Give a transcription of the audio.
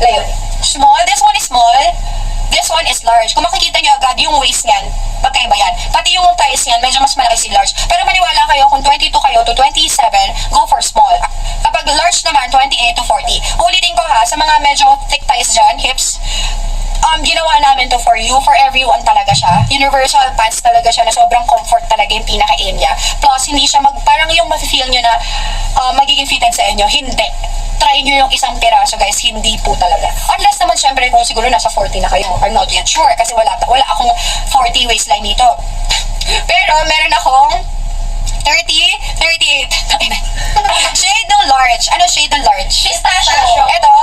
Like, small, this one is small, this one is large. Kung makikita nyo agad yung waist niyan, magkaiba yan. Pati yung thighs niyan, medyo mas malaki si large. Pero maniwala kayo, kung 22 kayo to 27, go for small. Kapag large naman, 28 to 40. Ulitin ko ha, sa mga medyo thick thighs dyan, hips, ginawa namin to for you, for everyone talaga siya. Universal pants talaga siya na sobrang comfort talaga yung pinaka-aim niya. Plus, hindi siya parang yung mafe-feel nyo na magiging fitted sa inyo. Hindi. Try nyo yung isang piraso, guys. Hindi po talaga. Unless naman, syempre, kung siguro nasa 40 na kayo. I'm not yet sure kasi wala akong 40 waistline dito. Pero, meron akong 38. Shade ng large. Ano shade ng large? Pistachio. Ito,